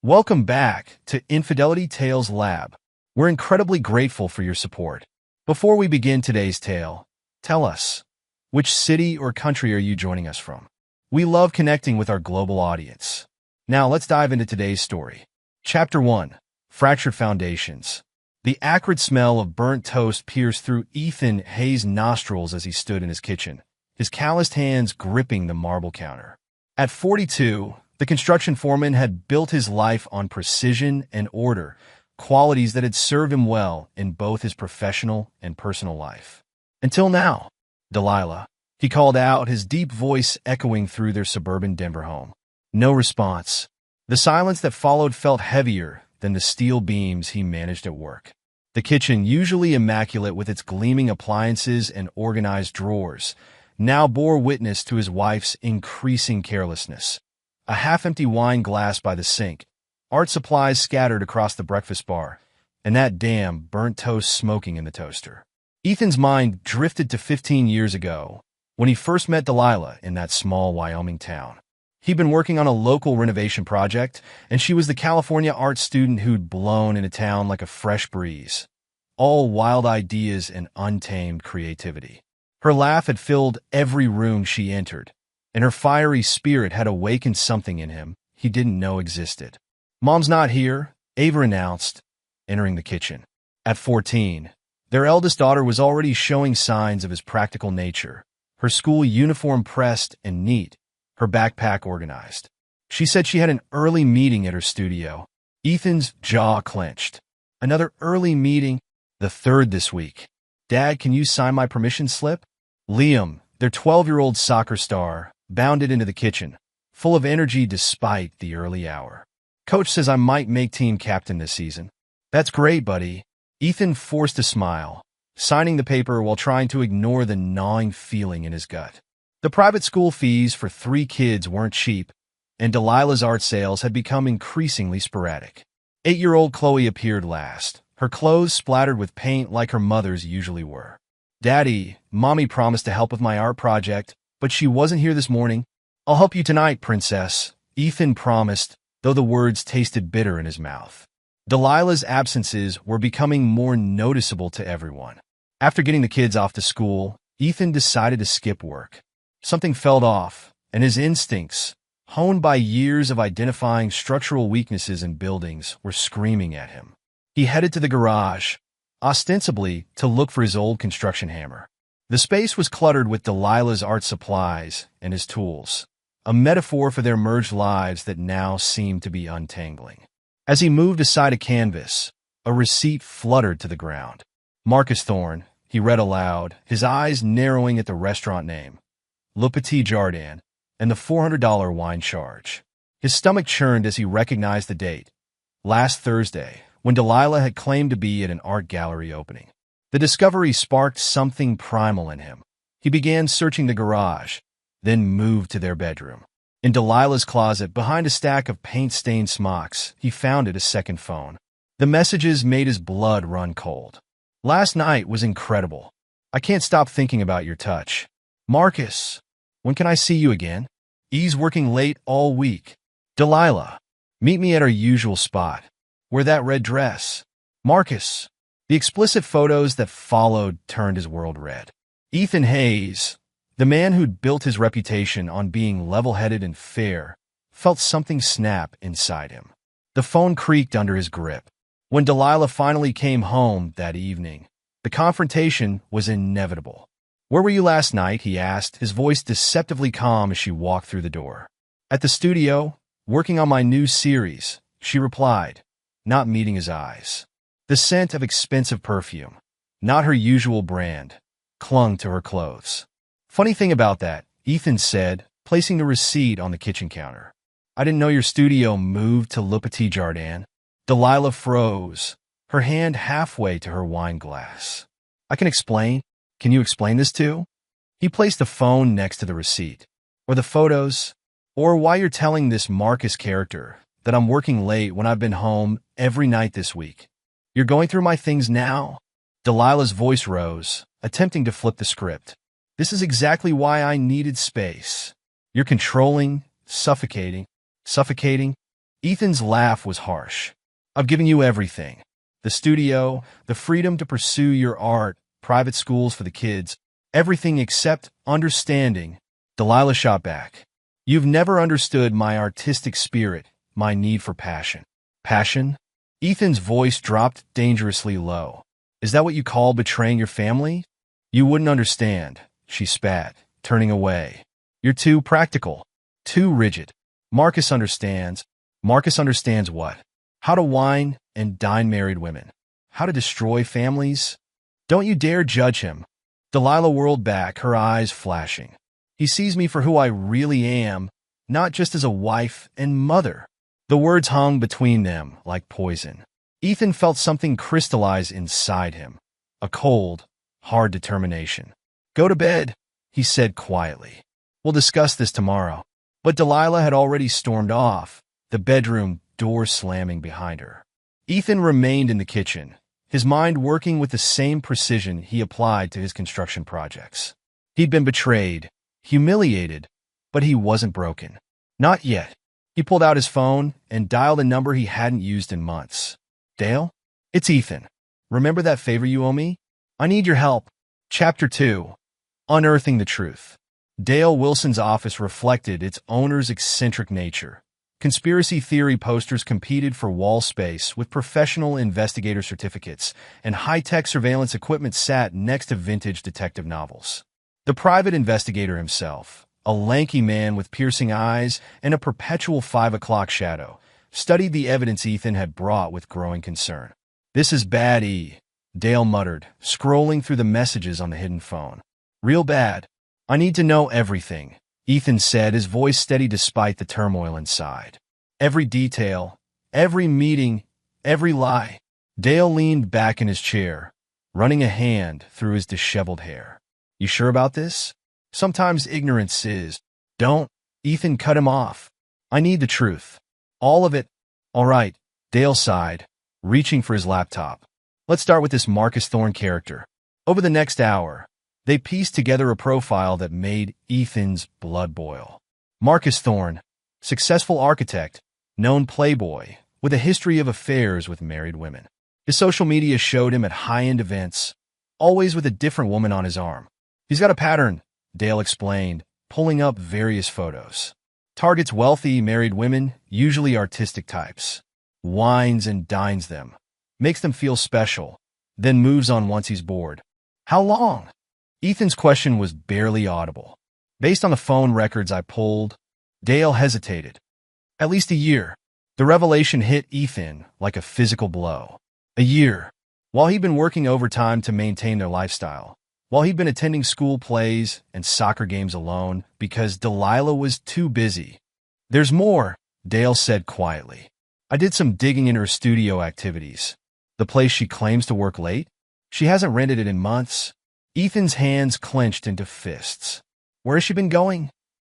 Welcome back to Infidelity Tales Lab. We're incredibly grateful for your support. Before we begin today's tale, tell us, which city or country are you joining us from? We love connecting with our global audience. Now let's dive into today's story. Chapter 1. Fractured Foundations. The acrid smell of burnt toast pierced through Ethan Hayes' nostrils as he stood in his kitchen, his calloused hands gripping the marble counter. At 42, the construction foreman had built his life on precision and order, qualities that had served him well in both his professional and personal life. Until now. Delilah, he called out, his deep voice echoing through their suburban Denver home. No response. The silence that followed felt heavier than the steel beams he managed at work. The kitchen, usually immaculate with its gleaming appliances and organized drawers, now bore witness to his wife's increasing carelessness. A half-empty wine glass by the sink, art supplies scattered across the breakfast bar, and that damn burnt toast smoking in the toaster. Ethan's mind drifted to 15 years ago, when he first met Delilah in that small Wyoming town. He'd been working on a local renovation project, and she was the California art student who'd blown into town like a fresh breeze. All wild ideas and untamed creativity. Her laugh had filled every room she entered, and her fiery spirit had awakened something in him he didn't know existed. "Mom's not here," Ava announced, entering the kitchen. At 14, their eldest daughter was already showing signs of his practical nature, her school uniform pressed and neat, her backpack organized. She said she had an early meeting at her studio. Ethan's jaw clenched. Another early meeting? The third this week. "Dad, can you sign my permission slip?" Liam, their 12-year-old soccer star, bounded into the kitchen, full of energy despite the early hour. "Coach says I might make team captain this season." "That's great, buddy." Ethan forced a smile, signing the paper while trying to ignore the gnawing feeling in his gut. The private school fees for 3 kids weren't cheap, and Delilah's art sales had become increasingly sporadic. 8-year-old Chloe appeared last, her clothes splattered with paint like her mother's usually were. "Daddy, Mommy promised to help with my art project, but she wasn't here this morning." "I'll help you tonight, princess," Ethan promised, though the words tasted bitter in his mouth. Delilah's absences were becoming more noticeable to everyone. After getting the kids off to school, Ethan decided to skip work. Something felt off, and his instincts, honed by years of identifying structural weaknesses in buildings, were screaming at him. He headed to the garage, ostensibly to look for his old construction hammer. The space was cluttered with Delilah's art supplies and his tools, a metaphor for their merged lives that now seemed to be untangling. As he moved aside a canvas, a receipt fluttered to the ground. "Marcus Thorne," he read aloud, his eyes narrowing at the restaurant name, Le Petit Jardin, and the $400 wine charge. His stomach churned as he recognized the date, last Thursday, when Delilah had claimed to be at an art gallery opening. The discovery sparked something primal in him. He began searching the garage, then moved to their bedroom. In Delilah's closet, behind a stack of paint-stained smocks, he found a second phone. The messages made his blood run cold. "Last night was incredible. I can't stop thinking about your touch. Marcus, when can I see you again? E's working late all week. Delilah, meet me at our usual spot. Wear that red dress. Marcus." The explicit photos that followed turned his world red. Ethan Hayes, the man who'd built his reputation on being level-headed and fair, felt something snap inside him. The phone creaked under his grip. When Delilah finally came home that evening, the confrontation was inevitable. "Where were you last night?" he asked, his voice deceptively calm as she walked through the door. "At the studio, working on my new series," she replied, not meeting his eyes. The scent of expensive perfume, not her usual brand, clung to her clothes. "Funny thing about that," Ethan said, placing the receipt on the kitchen counter. "I didn't know your studio moved to Le Petit Jardin." Delilah froze, her hand halfway to her wine glass. "I can explain. Can you explain this too?" He placed the phone next to the receipt. "Or the photos? Or why you're telling this Marcus character that I'm working late when I've been home every night this week? You're going through my things now?" Delilah's voice rose, attempting to flip the script. "This is exactly why I needed space. You're controlling, suffocating. Ethan's laugh was harsh. I've given you everything. The studio, the freedom to pursue your art, private schools for the kids, everything except understanding. Delilah shot back. You've never understood my artistic spirit, my need for passion. Passion? Ethan's voice dropped dangerously low. Is that what you call betraying your family? You wouldn't understand, she spat, turning away. You're too practical, too rigid. Marcus understands. Marcus understands what? How to wine and dine married women. How to destroy families. Don't you dare judge him. Delilah whirled back, her eyes flashing. He sees me for who I really am, not just as a wife and mother. The words hung between them like poison. Ethan felt something crystallize inside him. A cold, hard determination. Go to bed, he said quietly. We'll discuss this tomorrow. But Delilah had already stormed off, the bedroom door slamming behind her. Ethan remained in the kitchen, his mind working with the same precision he applied to his construction projects. He'd been betrayed, humiliated, but he wasn't broken. Not yet. He pulled out his phone and dialed a number he hadn't used in months. Dale? It's Ethan. Remember that favor you owe me? I need your help. Chapter 2. Unearthing the Truth. Dale Wilson's office reflected its owner's eccentric nature. Conspiracy theory posters competed for wall space with professional investigator certificates, and high-tech surveillance equipment sat next to vintage detective novels. The private investigator himself, a lanky man with piercing eyes and a perpetual 5 o'clock shadow, studied the evidence Ethan had brought with growing concern. This is bad, Dale muttered, scrolling through the messages on the hidden phone. Real bad. I need to know everything, Ethan said, his voice steady despite the turmoil inside. Every detail, every meeting, every lie. Dale leaned back in his chair, running a hand through his disheveled hair. You sure about this? Sometimes ignorance is. Don't. Ethan cut him off. I need the truth. All of it. All right, Dale sighed, reaching for his laptop. Let's start with this Marcus Thorne character. Over the next hour, they pieced together a profile that made Ethan's blood boil. Marcus Thorne, successful architect, known playboy, with a history of affairs with married women. His social media showed him at high-end events, always with a different woman on his arm. He's got a pattern, Dale explained, pulling up various photos. Targets wealthy, married women, usually artistic types. Wines and dines them. Makes them feel special, then moves on once he's bored. How long? Ethan's question was barely audible. Based on the phone records I pulled, Dale hesitated. At least a year. The revelation hit Ethan like a physical blow. A year. While he'd been working overtime to maintain their lifestyle. While he'd been attending school plays and soccer games alone because Delilah was too busy. There's more, Dale said quietly. I did some digging in her studio activities. The place she claims to work late? She hasn't rented it in months. Ethan's hands clenched into fists. Where has she been going?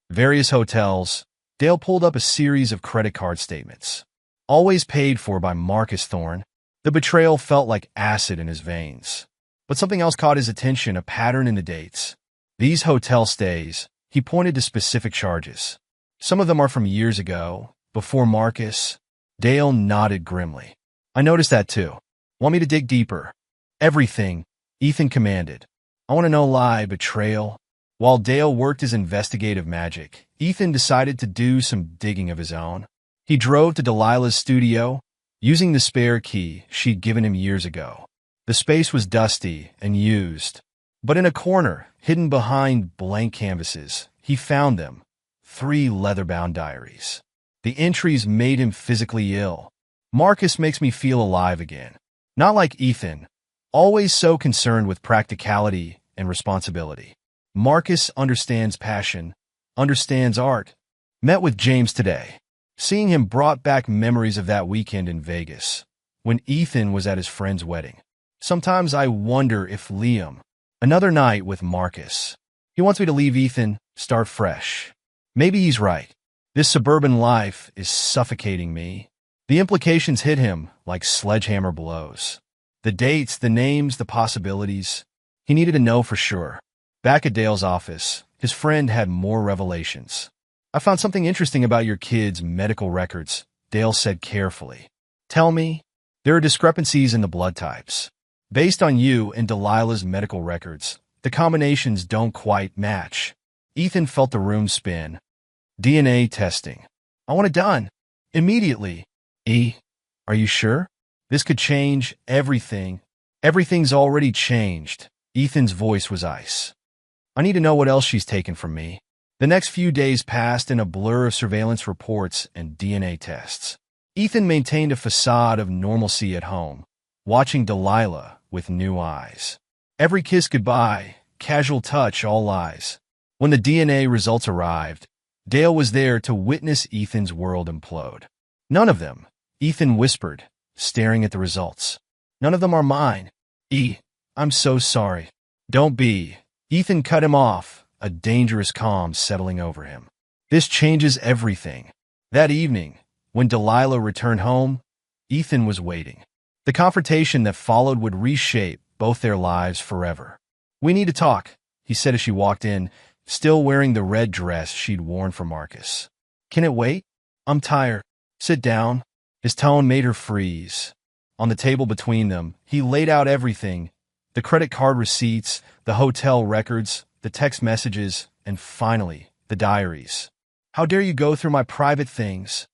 Various hotels. Dale pulled up a series of credit card statements. Always paid for by Marcus Thorne. The betrayal felt like acid in his veins. But something else caught his attention, a pattern in the dates. These hotel stays, he pointed to specific charges. Some of them are from years ago, before Marcus. Dale nodded grimly. I noticed that too. Want me to dig deeper? Everything, Ethan commanded. I want to know lie, betrayal. While Dale worked his investigative magic, Ethan decided to do some digging of his own. He drove to Delilah's studio, using the spare key she'd given him years ago. The space was dusty and used, but in a corner, hidden behind blank canvases, he found them. 3 leather-bound diaries. The entries made him physically ill. Marcus makes me feel alive again. Not like Ethan, always so concerned with practicality and responsibility. Marcus understands passion, understands art. Met with James today. Seeing him brought back memories of that weekend in Vegas, when Ethan was at his friend's wedding. Sometimes I wonder if Liam, another night with Marcus. He wants me to leave Ethan, start fresh. Maybe he's right. This suburban life is suffocating me. The implications hit him like sledgehammer blows. The dates, the names, the possibilities. He needed to know for sure. Back at Dale's office, his friend had more revelations. I found something interesting about your kid's medical records, Dale said carefully. Tell me, there are discrepancies in the blood types. Based on you and Delilah's medical records, the combinations don't quite match. Ethan felt the room spin. DNA testing. I want it done. Immediately. Are you sure? This could change everything. Everything's already changed. Ethan's voice was ice. I need to know what else she's taken from me. The next few days passed in a blur of surveillance reports and DNA tests. Ethan maintained a facade of normalcy at home, watching Delilah with new eyes. Every kiss goodbye, casual touch, all lies. When the DNA results arrived, Dale was there to witness Ethan's world implode. None of them, Ethan whispered, staring at the results. None of them are mine. I'm so sorry. Don't be. Ethan cut him off, a dangerous calm settling over him. This changes everything. That evening, when Delilah returned home, Ethan was waiting. The confrontation that followed would reshape both their lives forever. We need to talk, he said as she walked in, still wearing the red dress she'd worn for Marcus. Can it wait? I'm tired. Sit down. His tone made her freeze. On the table between them, he laid out everything: the credit card receipts, the hotel records, the text messages, and finally, the diaries. How dare you go through my private things?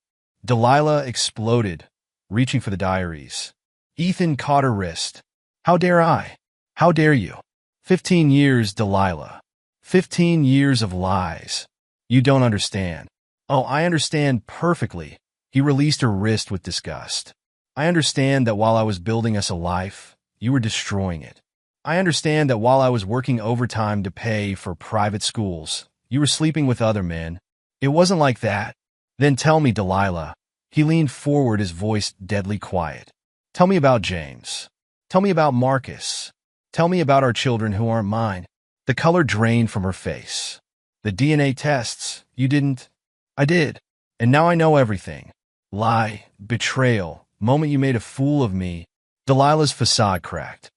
Delilah exploded, reaching for the diaries. Ethan caught her wrist. How dare I? How dare you? 15 years, Delilah. 15 years of lies. You don't understand. Oh, I understand perfectly. He released her wrist with disgust. I understand that while I was building us a life, you were destroying it. I understand that while I was working overtime to pay for private schools, you were sleeping with other men. It wasn't like that. Then tell me, Delilah. He leaned forward, his voice deadly quiet. Tell me about James. Tell me about Marcus. Tell me about our children who aren't mine. The color drained from her face. The DNA tests. You didn't. I did. And now I know everything. Lie, betrayal, moment you made a fool of me. Delilah's facade cracked.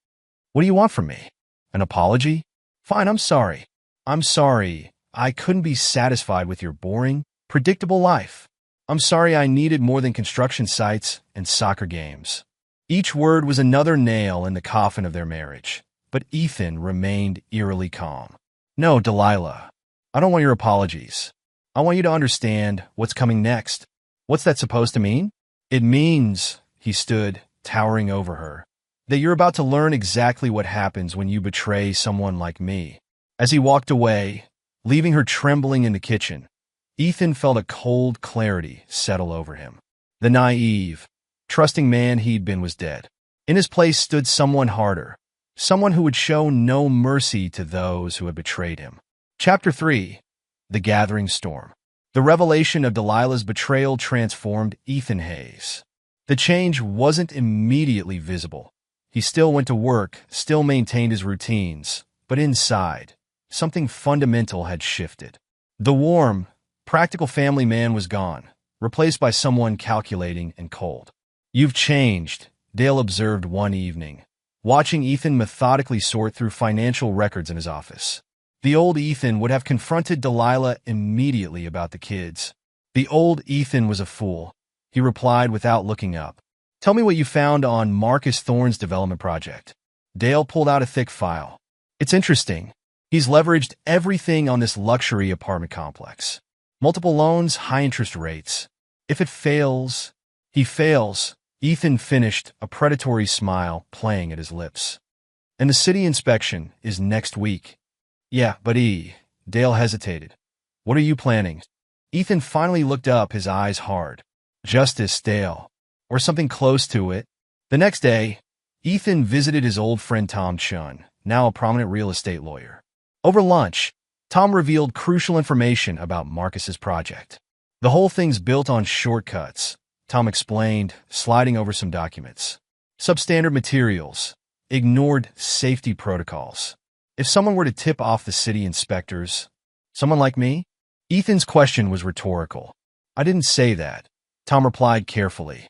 What do you want from me? An apology? Fine, I'm sorry. I'm sorry. I couldn't be satisfied with your boring, predictable life. I'm sorry I needed more than construction sites and soccer games. Each word was another nail in the coffin of their marriage, but Ethan remained eerily calm. No, Delilah, I don't want your apologies. I want you to understand what's coming next. What's that supposed to mean? It means, he stood, towering over her, that you're about to learn exactly what happens when you betray someone like me. As he walked away, leaving her trembling in the kitchen, Ethan felt a cold clarity settle over him. The naive, trusting man he'd been was dead. In his place stood someone harder, someone who would show no mercy to those who had betrayed him. Chapter 3. The Gathering Storm. The revelation of Delilah's betrayal transformed Ethan Hayes. The change wasn't immediately visible. He still went to work, still maintained his routines, but inside, something fundamental had shifted. The warm, practical family man was gone, replaced by someone calculating and cold. You've changed, Dale observed one evening, watching Ethan methodically sort through financial records in his office. The old Ethan would have confronted Delilah immediately about the kids. The old Ethan was a fool, he replied without looking up. Tell me what you found on Marcus Thorne's development project. Dale pulled out a thick file. It's interesting. He's leveraged everything on this luxury apartment complex. Multiple loans, high interest rates. If it fails, he fails. Ethan finished, a predatory smile playing at his lips. And the city inspection is next week. Yeah, but Dale hesitated. What are you planning? Ethan finally looked up, his eyes hard. Justice, Dale. Or something close to it. The next day, Ethan visited his old friend Tom Chun, now a prominent real estate lawyer. Over lunch, Tom revealed crucial information about Marcus's project. The whole thing's built on shortcuts, Tom explained, sliding over some documents. Substandard materials, ignored safety protocols. If someone were to tip off the city inspectors, someone like me? Ethan's question was rhetorical. I didn't say that, Tom replied carefully.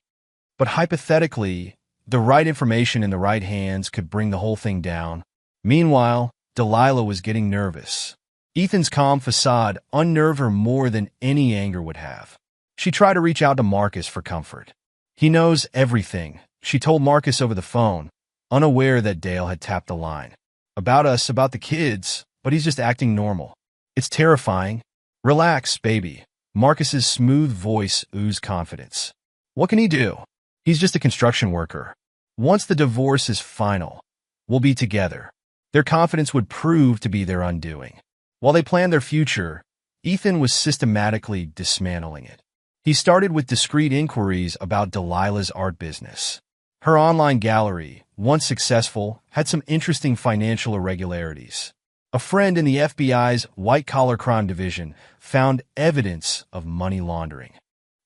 But hypothetically, the right information in the right hands could bring the whole thing down. Meanwhile, Delilah was getting nervous. Ethan's calm facade unnerved her more than any anger would have. She tried to reach out to Marcus for comfort. He knows everything, she told Marcus over the phone, unaware that Dale had tapped the line. About us, about the kids, but he's just acting normal. It's terrifying. Relax, baby. Marcus's smooth voice oozed confidence. What can he do? He's just a construction worker. Once the divorce is final, we'll be together. Their confidence would prove to be their undoing. While they planned their future, Ethan was systematically dismantling it. He started with discreet inquiries about Delilah's art business. Her online gallery, once successful, had some interesting financial irregularities. A friend in the FBI's white-collar crime division found evidence of money laundering.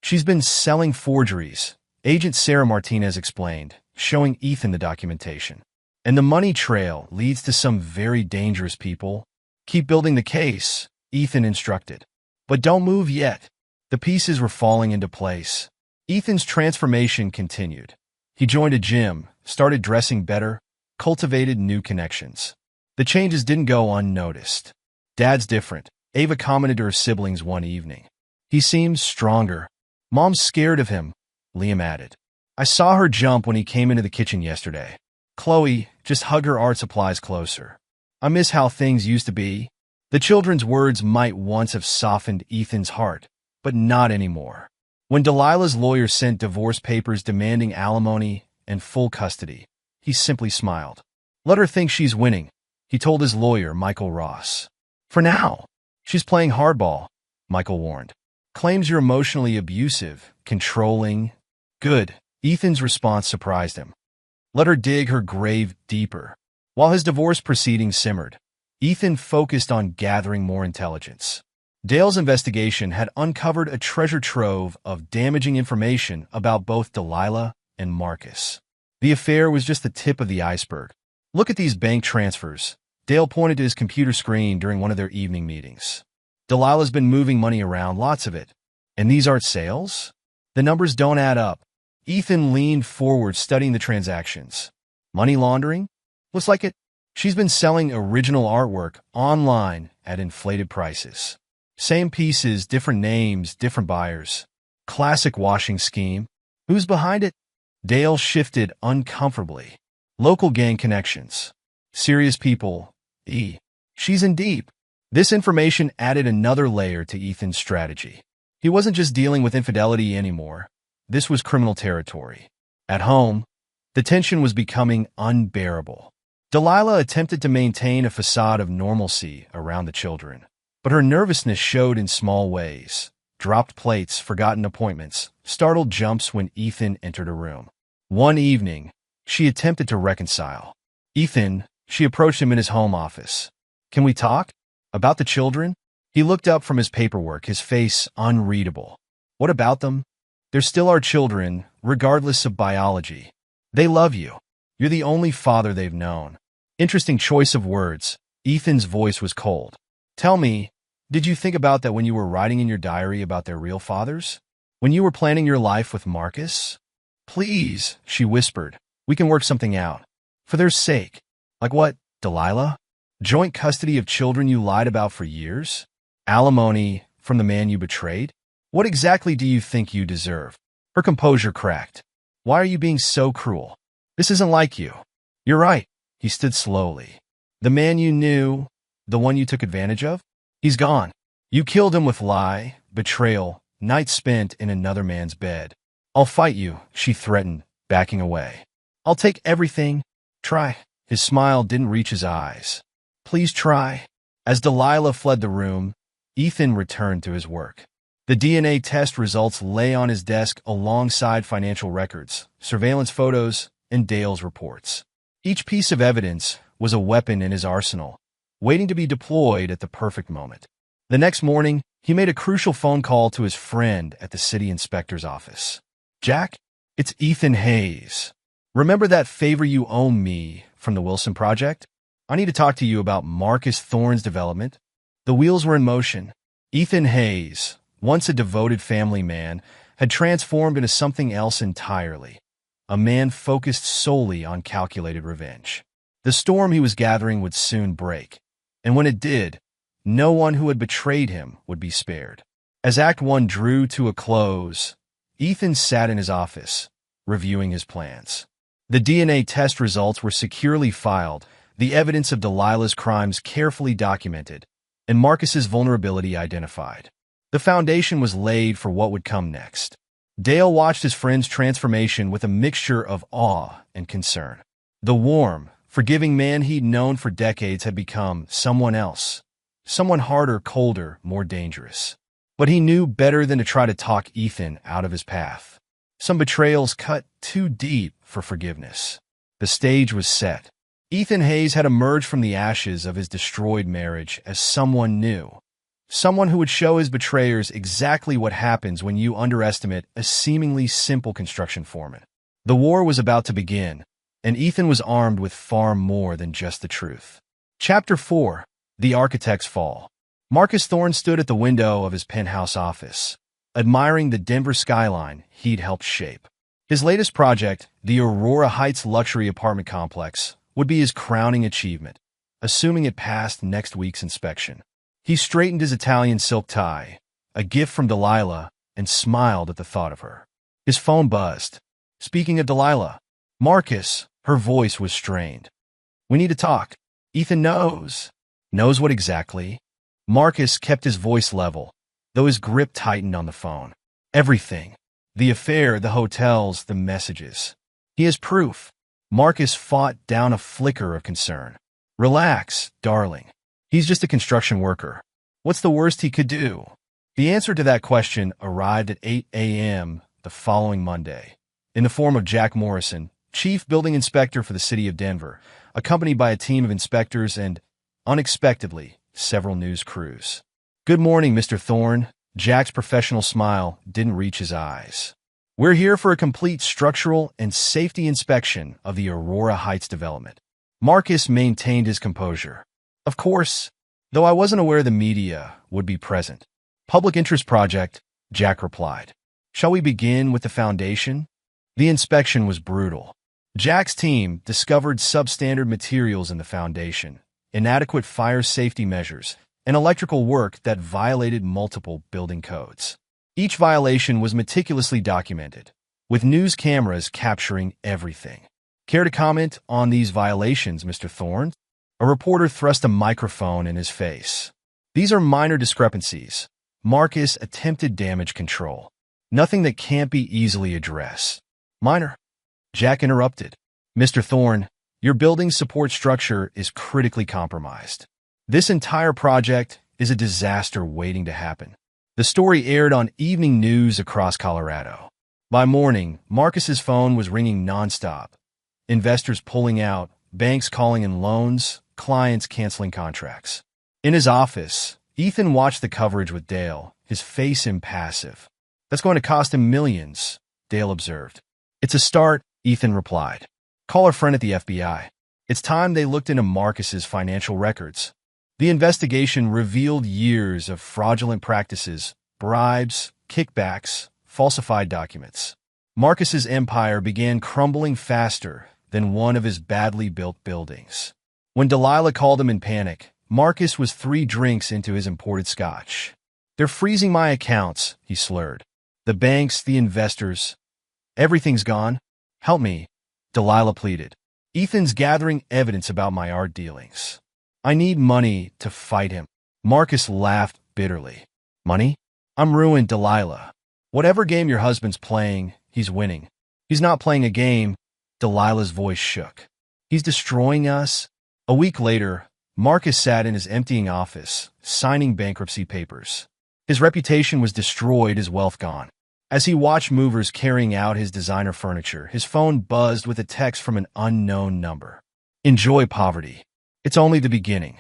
She's been selling forgeries, Agent Sarah Martinez explained, showing Ethan the documentation. And the money trail leads to some very dangerous people. Keep building the case, Ethan instructed. But don't move yet. The pieces were falling into place. Ethan's transformation continued. He joined a gym, started dressing better, cultivated new connections. The changes didn't go unnoticed. Dad's different, Ava commented to her siblings one evening. He seems stronger. Mom's scared of him, Liam added. I saw her jump when he came into the kitchen yesterday. Chloe, just hug her art supplies closer. I miss how things used to be. The children's words might once have softened Ethan's heart, but not anymore. When Delilah's lawyer sent divorce papers demanding alimony and full custody, he simply smiled. Let her think she's winning, he told his lawyer, Michael Ross. For now, she's playing hardball, Michael warned. Claims you're emotionally abusive, controlling. Good. Ethan's response surprised him. Let her dig her grave deeper. While his divorce proceedings simmered, Ethan focused on gathering more intelligence. Dale's investigation had uncovered a treasure trove of damaging information about both Delilah and Marcus. The affair was just the tip of the iceberg. Look at these bank transfers. Dale pointed to his computer screen during one of their evening meetings. Delilah's been moving money around, lots of it. And these aren't sales? The numbers don't add up. Ethan leaned forward, studying the transactions. Money laundering? Looks like it. She's been selling original artwork online at inflated prices. Same pieces, different names, different buyers. Classic washing scheme. Who's behind it? Dale shifted uncomfortably. Local gang connections. Serious people. She's in deep. This information added another layer to Ethan's strategy. He wasn't just dealing with infidelity anymore. This was criminal territory. At home, the tension was becoming unbearable. Delilah attempted to maintain a facade of normalcy around the children, but her nervousness showed in small ways. Dropped plates, forgotten appointments, startled jumps when Ethan entered a room. One evening, she attempted to reconcile. Ethan, she approached him in his home office. Can we talk? About the children? He looked up from his paperwork, his face unreadable. What about them? They're still our children, regardless of biology. They love you. You're the only father they've known. Interesting choice of words. Ethan's voice was cold. Tell me, did you think about that when you were writing in your diary about their real fathers? When you were planning your life with Marcus? Please, she whispered. We can work something out. For their sake. Like what, Delilah? Joint custody of children you lied about for years? Alimony from the man you betrayed? What exactly do you think you deserve? Her composure cracked. Why are you being so cruel? This isn't like you. You're right. He stood slowly. The man you knew, the one you took advantage of? He's gone. You killed him with lie, betrayal, nights spent in another man's bed. I'll fight you, she threatened, backing away. I'll take everything. Try. His smile didn't reach his eyes. Please try. As Delilah fled the room, Ethan returned to his work. The DNA test results lay on his desk alongside financial records, surveillance photos, and Dale's reports. Each piece of evidence was a weapon in his arsenal, waiting to be deployed at the perfect moment. The next morning, he made a crucial phone call to his friend at the city inspector's office. Jack, it's Ethan Hayes. Remember that favor you owe me from the Wilson Project? I need to talk to you about Marcus Thorne's development. The wheels were in motion. Ethan Hayes, once a devoted family man, had transformed into something else entirely. A man focused solely on calculated revenge. The storm he was gathering would soon break, and when it did, no one who had betrayed him would be spared. As Act 1 drew to a close, Ethan sat in his office, reviewing his plans. The DNA test results were securely filed, the evidence of Delilah's crimes carefully documented, and Marcus's vulnerability identified. The foundation was laid for what would come next. Dale watched his friend's transformation with a mixture of awe and concern. The warm, forgiving man he'd known for decades had become someone else, someone harder, colder, more dangerous. But he knew better than to try to talk Ethan out of his path. Some betrayals cut too deep for forgiveness. The stage was set. Ethan Hayes had emerged from the ashes of his destroyed marriage as someone new. Someone who would show his betrayers exactly what happens when you underestimate a seemingly simple construction foreman. The war was about to begin, and Ethan was armed with far more than just the truth. Chapter 4: The Architect's Fall. Marcus Thorne stood at the window of his penthouse office, admiring the Denver skyline he'd helped shape. His latest project, the Aurora Heights luxury apartment complex, would be his crowning achievement, assuming it passed next week's inspection. He straightened his Italian silk tie, a gift from Delilah, and smiled at the thought of her. His phone buzzed. Speaking of Delilah, Marcus, her voice was strained. "We need to talk." "Ethan knows." "Knows what exactly?" Marcus kept his voice level, though his grip tightened on the phone. "Everything. The affair, the hotels, the messages. He has proof." Marcus fought down a flicker of concern. "Relax, darling. He's just a construction worker. What's the worst he could do?" The answer to that question arrived at 8 a.m. the following Monday, in the form of Jack Morrison, chief building inspector for the city of Denver, accompanied by a team of inspectors and, unexpectedly, several news crews. "Good morning, Mr. Thorne." Jack's professional smile didn't reach his eyes. "We're here for a complete structural and safety inspection of the Aurora Heights development." Marcus maintained his composure. "Of course, though I wasn't aware the media would be present." "Public interest project," Jack replied. "Shall we begin with the foundation?" The inspection was brutal. Jack's team discovered substandard materials in the foundation, inadequate fire safety measures, and electrical work that violated multiple building codes. Each violation was meticulously documented, with news cameras capturing everything. "Care to comment on these violations, Mr. Thorne?" A reporter thrust a microphone in his face. "These are minor discrepancies." Marcus attempted damage control. "Nothing that can't be easily addressed." "Minor?" Jack interrupted. "Mr. Thorne, your building's support structure is critically compromised. This entire project is a disaster waiting to happen." The story aired on evening news across Colorado. By morning, Marcus's phone was ringing nonstop. Investors pulling out, banks calling in loans, clients canceling contracts. In his office, Ethan watched the coverage with Dale, his face impassive. "That's going to cost him millions," Dale observed. "It's a start," Ethan replied. "Call our friend at the FBI." It's time they looked into Marcus's financial records. The investigation revealed years of fraudulent practices, bribes, kickbacks, falsified documents. Marcus's empire began crumbling faster than one of his badly built buildings. When Delilah called him in panic, Marcus was 3 drinks into his imported scotch. "They're freezing my accounts," he slurred. "The banks, the investors. Everything's gone. Help me," Delilah pleaded. "Ethan's gathering evidence about my art dealings. I need money to fight him." Marcus laughed bitterly. "Money? I'm ruined, Delilah. Whatever game your husband's playing, he's winning. He's not playing a game." Delilah's voice shook. "He's destroying us." A week later, Marcus sat in his emptying office, signing bankruptcy papers. His reputation was destroyed, his wealth gone. As he watched movers carrying out his designer furniture, his phone buzzed with a text from an unknown number. "Enjoy poverty. It's only the beginning."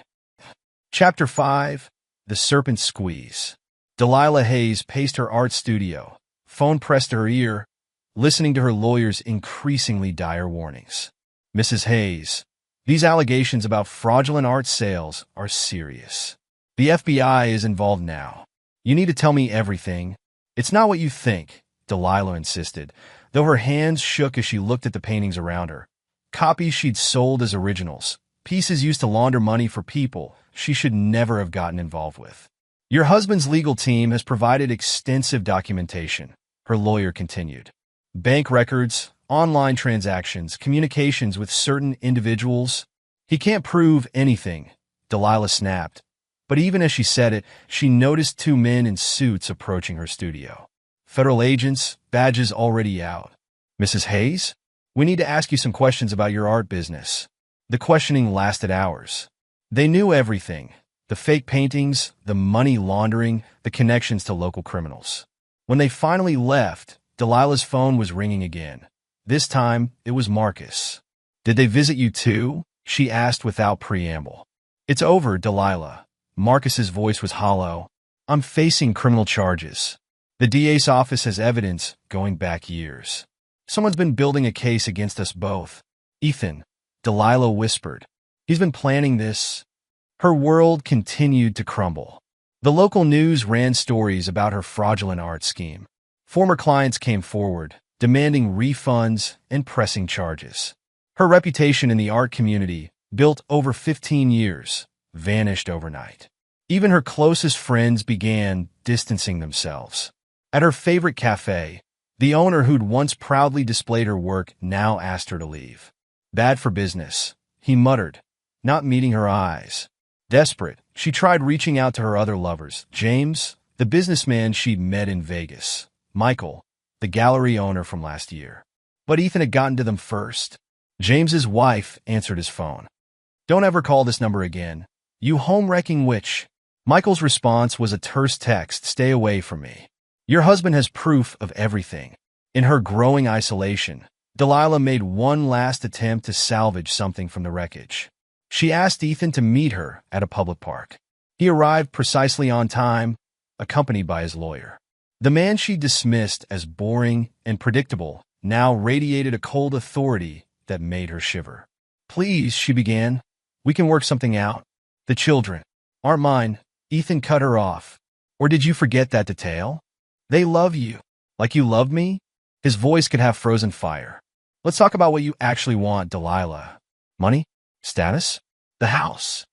Chapter 5: The Serpent's Squeeze. Delilah Hayes paced her art studio, phone pressed to her ear, listening to her lawyer's increasingly dire warnings. "Mrs. Hayes, these allegations about fraudulent art sales are serious. The FBI is involved now. You need to tell me everything." "It's not what you think," Delilah insisted, though her hands shook as she looked at the paintings around her. Copies she'd sold as originals, pieces used to launder money for people she should never have gotten involved with. Your husband's legal team has provided extensive documentation, her lawyer continued. Bank records, online transactions, communications with certain individuals. He can't prove anything, Delilah snapped. But even as she said it, she noticed two men in suits approaching her studio. Federal agents, badges already out. Mrs. Hayes? We need to ask you some questions about your art business. The questioning lasted hours. They knew everything. The fake paintings, the money laundering, the connections to local criminals. When they finally left, Delilah's phone was ringing again. This time, it was Marcus. Did they visit you too? She asked without preamble. It's over, Delilah. Marcus's voice was hollow. I'm facing criminal charges. The DA's office has evidence going back years. Someone's been building a case against us both. Ethan, Delilah whispered. He's been planning this. Her world continued to crumble. The local news ran stories about her fraudulent art scheme. Former clients came forward, demanding refunds and pressing charges. Her reputation in the art community, built over 15 years, vanished overnight. Even her closest friends began distancing themselves. At her favorite cafe, the owner who'd once proudly displayed her work now asked her to leave. Bad for business, he muttered, not meeting her eyes. Desperate, she tried reaching out to her other lovers, James, the businessman she'd met in Vegas, Michael, the gallery owner from last year. But Ethan had gotten to them first. James's wife answered his phone. Don't ever call this number again. You home-wrecking witch. Michael's response was a terse text, stay away from me. Your husband has proof of everything. In her growing isolation, Delilah made one last attempt to salvage something from the wreckage. She asked Ethan to meet her at a public park. He arrived precisely on time, accompanied by his lawyer. The man she dismissed as boring and predictable now radiated a cold authority that made her shiver. Please, she began. We can work something out. The children aren't mine. Ethan cut her off. Or did you forget that detail? They love you. Like you loved me? His voice could have frozen fire. Let's talk about what you actually want, Delilah. Money? Status? The house?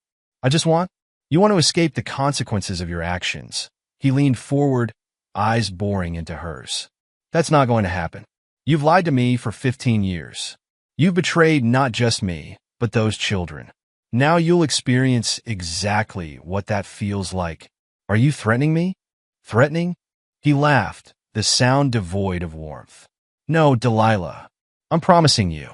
You want to escape the consequences of your actions. He leaned forward, eyes boring into hers. That's not going to happen. You've lied to me for 15 years. You've betrayed not just me, but those children. Now you'll experience exactly what that feels like. Are you threatening me? Threatening? He laughed, the sound devoid of warmth. No, Delilah. I'm promising you.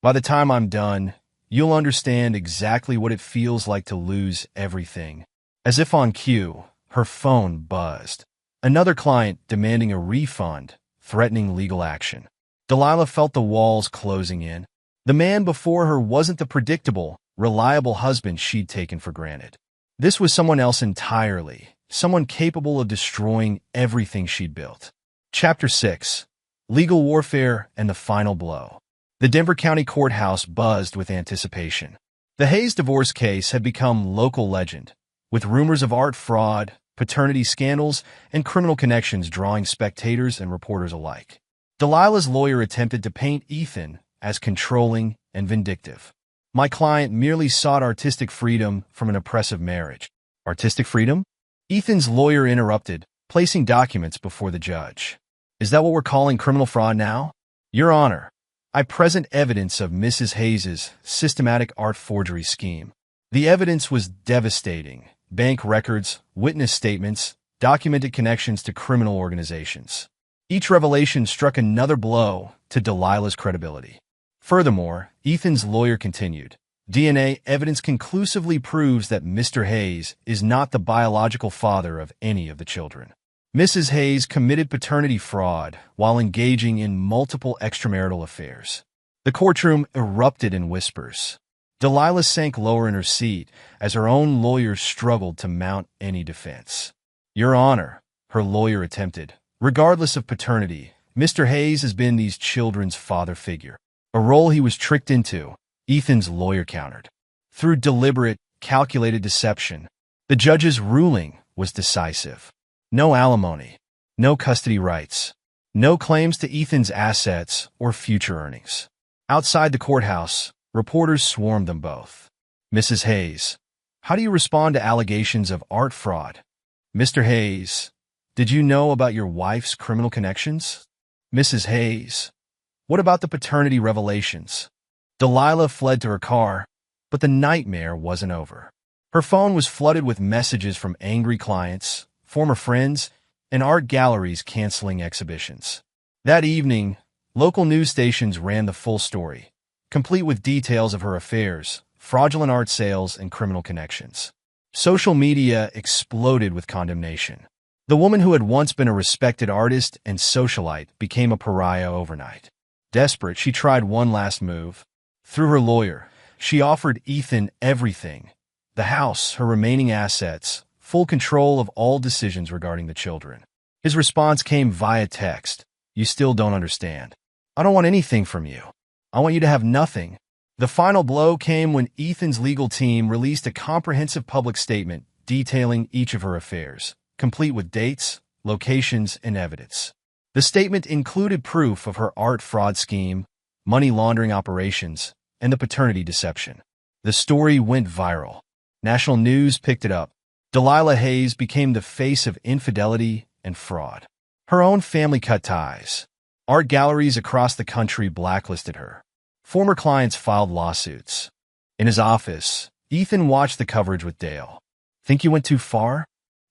By the time I'm done, you'll understand exactly what it feels like to lose everything. As if on cue, her phone buzzed. Another client demanding a refund, threatening legal action. Delilah felt the walls closing in. The man before her wasn't the predictable, reliable husband she'd taken for granted. This was someone else entirely, someone capable of destroying everything she'd built. Chapter 6. Legal Warfare and the Final Blow. The Denver County Courthouse buzzed with anticipation. The Hayes divorce case had become local legend, with rumors of art fraud, paternity scandals, and criminal connections drawing spectators and reporters alike. Delilah's lawyer attempted to paint Ethan as controlling and vindictive. My client merely sought artistic freedom from an oppressive marriage. Artistic freedom? Ethan's lawyer interrupted, placing documents before the judge. Is that what we're calling criminal fraud now? Your Honor, I present evidence of Mrs. Hayes's systematic art forgery scheme. The evidence was devastating. Bank records, witness statements, documented connections to criminal organizations. Each revelation struck another blow to Delilah's credibility. Furthermore, Ethan's lawyer continued, DNA evidence conclusively proves that Mr. Hayes is not the biological father of any of the children. Mrs. Hayes committed paternity fraud while engaging in multiple extramarital affairs. The courtroom erupted in whispers. Delilah sank lower in her seat as her own lawyer struggled to mount any defense. Your Honor, her lawyer attempted. Regardless of paternity, Mr. Hayes has been these children's father figure. A role he was tricked into, Ethan's lawyer countered. Through deliberate, calculated deception, the judge's ruling was decisive. No alimony, no custody rights, no claims to Ethan's assets or future earnings. Outside the courthouse, reporters swarmed them both. Mrs. Hayes, how do you respond to allegations of art fraud? Mr. Hayes, did you know about your wife's criminal connections? Mrs. Hayes, what about the paternity revelations? Delilah fled to her car, but the nightmare wasn't over. Her phone was flooded with messages from angry clients, former friends, and art galleries canceling exhibitions. That evening, local news stations ran the full story, complete with details of her affairs, fraudulent art sales, and criminal connections. Social media exploded with condemnation. The woman who had once been a respected artist and socialite became a pariah overnight. Desperate, she tried one last move. Through her lawyer, she offered Ethan everything: the house, her remaining assets, full control of all decisions regarding the children. His response came via text. "You still don't understand. I don't want anything from you. I want you to have nothing." The final blow came when Ethan's legal team released a comprehensive public statement detailing each of her affairs, complete with dates, locations, and evidence. The statement included proof of her art fraud scheme, money laundering operations, and the paternity deception. The story went viral. National news picked it up. Delilah Hayes became the face of infidelity and fraud. Her own family cut ties. Art galleries across the country blacklisted her. Former clients filed lawsuits. In his office, Ethan watched the coverage with Dale. "Think you went too far?"